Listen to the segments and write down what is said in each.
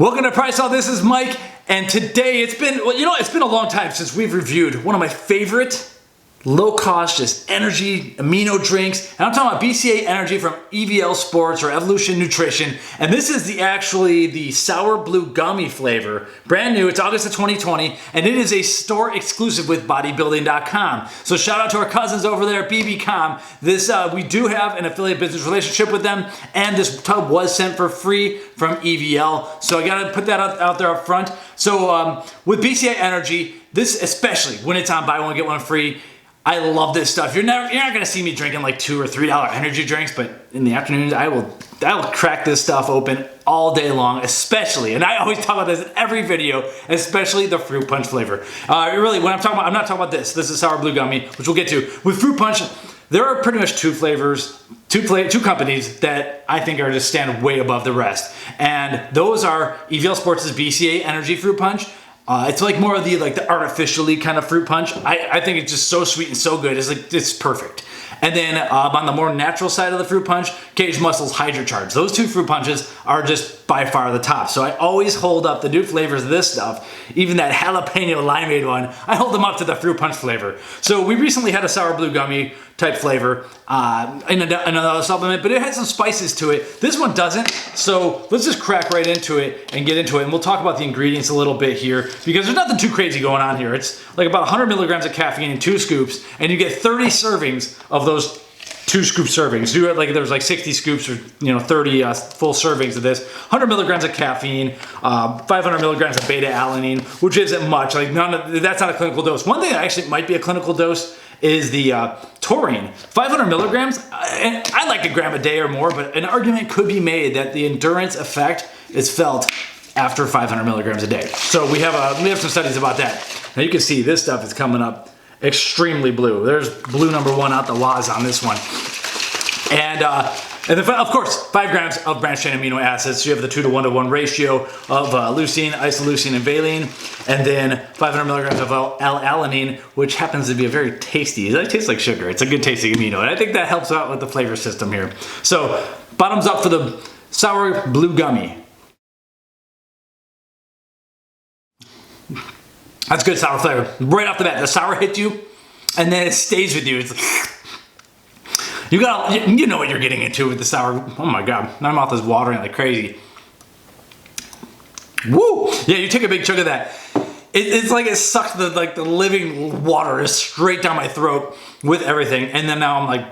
Welcome to PricePlow. This is Mike, and today it's been a long time since we've reviewed one of my favorite low-cost just energy amino drinks. And I'm talking about BCAA Energy from EVLSports or Evolution Nutrition. And this is actually the sour blue gummy flavor. Brand new, it's August of 2020, and it is a store exclusive with bodybuilding.com. So shout out to our cousins over there at BB.com. We do have an affiliate business relationship with them, and this tub was sent for free from EVL. So I gotta put that out there up front. So with BCAA Energy, this especially when it's on buy one, get one free, I love this stuff. You're not gonna see me drinking like $2 or $3 energy drinks, but in the afternoons, I will crack this stuff open all day long, especially, and I always talk about this in every video, especially the fruit punch flavor. Really, when I'm not talking about this. This is sour blue gummy, which we'll get to. With fruit punch, there are pretty much two flavors, two companies that I think are just stand way above the rest, and those are EVLSports' BCAA Energy Fruit Punch. It's like more of the artificially kind of fruit punch. I think it's just so sweet and so good. It's perfect. And then on the more natural side of the fruit punch, Cage Muscle's Hydrocharge. Those two fruit punches are just by far the top. So I always hold up the new flavors of this stuff, even that Jalepeno Limeade one, I hold them up to the fruit punch flavor. So we recently had a sour blue gummy type flavor in another supplement, but it had some spices to it. This one doesn't, so let's just crack right into it and get into it. And we'll talk about the ingredients a little bit here, because there's nothing too crazy going on here. It's like about 100 milligrams of caffeine in 2 scoops, and you get 30 servings of those 2 scoop servings. There's like 60 scoops or 30 full servings of this. 100 milligrams of caffeine, 500 milligrams of beta alanine, which isn't much. That's not a clinical dose. One thing that actually might be a clinical dose is the taurine. 500 milligrams, and I like a gram a day or more, but an argument could be made that the endurance effect is felt after 500 milligrams a day. So we have some studies about that. Now you can see this stuff is coming up extremely blue. There's blue number 1 out the waz on this one. And then, of course, 5 grams of branched chain amino acids. So you have the 2 to 1 to 1 ratio of leucine, isoleucine, and valine. And then 500 milligrams of L-alanine, which happens to be a very tasty, it tastes like sugar. It's a good tasting amino. And I think that helps out with the flavor system here. So bottoms up for the sour blue gummy. That's good sour flavor. Right off the bat, the sour hits you, and then it stays with you. It's you know what you're getting into with the sour. Oh my God, my mouth is watering like crazy. Woo! Yeah, you take a big chunk of that. It's like it sucked the living water straight down my throat with everything, and then now I'm like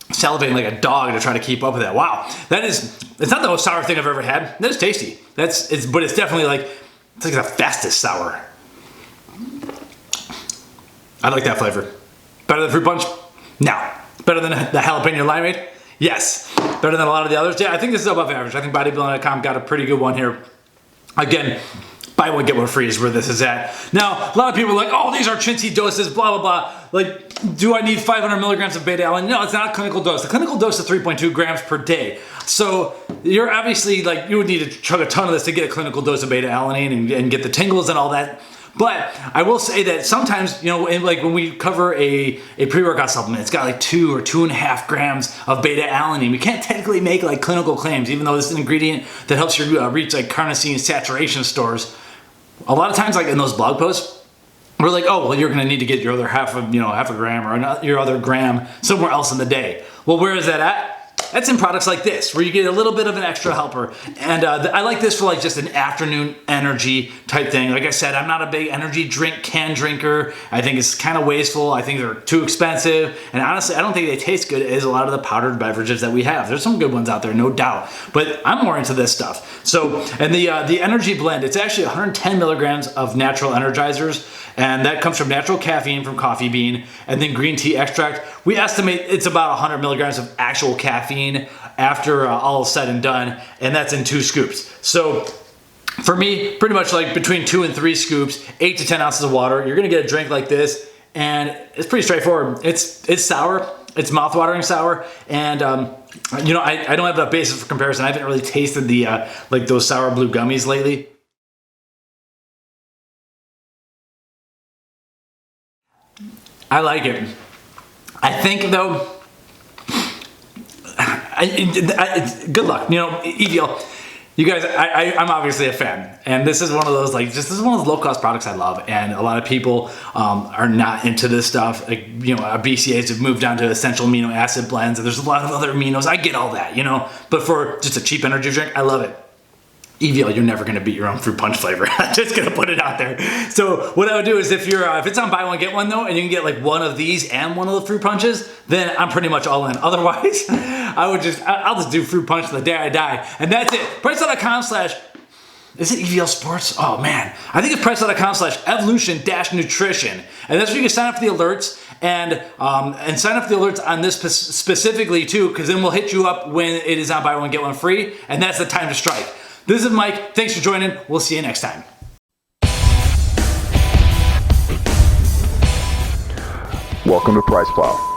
salivating like a dog to try to keep up with that. Wow, it's not the most sour thing I've ever had. That is tasty. But it's definitely it's like the fastest sour. I like that flavor. Better than fruit punch? No. Better than the Jalepeno Limeade? Yes. Better than a lot of the others? Yeah, I think this is above average. I think Bodybuilding.com got a pretty good one here. Again, buy one, get one free is where this is at. Now, a lot of people are like, oh, these are chintzy doses, blah, blah, blah. Do I need 500 milligrams of beta alanine? No, it's not a clinical dose. The clinical dose is 3.2 grams per day. So you're obviously you would need to chug a ton of this to get a clinical dose of beta alanine and get the tingles and all that. But I will say that sometimes, when we cover a pre-workout supplement, it's got 2 or 2.5 grams of beta alanine. We can't technically make clinical claims, even though this is an ingredient that helps you reach carnosine saturation stores. A lot of times, in those blog posts, we're like, oh, well, you're going to need to get your other half a gram or your other gram somewhere else in the day. Well, where is that at? That's in products like this, where you get a little bit of an extra helper. And I like this for just an afternoon energy type thing. Like I said, I'm not a big energy can drinker. I think it's kind of wasteful. I think they're too expensive. And honestly, I don't think they taste good as a lot of the powdered beverages that we have. There's some good ones out there, no doubt. But I'm more into this stuff. So, and the energy blend, it's actually 110 milligrams of natural energizers. And that comes from natural caffeine from coffee bean, and then green tea extract. We estimate it's about 100 milligrams of actual caffeine after all is said and done, and that's in 2 scoops. So for me, pretty much between 2 and 3 scoops, 8 to 10 ounces of water, you're gonna get a drink like this, and it's pretty straightforward. It's sour, it's mouth-watering sour, and I don't have a basis for comparison. I haven't really tasted the those sour blue gummies lately. I like it. I think though, good luck. EVL. You guys, I'm obviously a fan, and this is one of those this is one of those low cost products I love, and a lot of people are not into this stuff. Like, you know, BCAAs have moved down to essential amino acid blends, and there's a lot of other aminos. I get all that, you know, but for just a cheap energy drink, I love it. EVL, you're never gonna beat your own fruit punch flavor. I'm just gonna put it out there. So what I would do is if it's on buy one get one though, and you can get like one of these and one of the fruit punches, then I'm pretty much all in. Otherwise, I'll just do fruit punch the day I die, and that's it. PricePlow.com/ is it EVLSports? Oh man, I think it's PricePlow.com/ evolution-nutrition, and that's where you can sign up for the alerts and sign up for the alerts on this specifically too, because then we'll hit you up when it is on buy one get one free, and that's the time to strike. This is Mike. Thanks for joining. We'll see you next time. Welcome to PricePlow.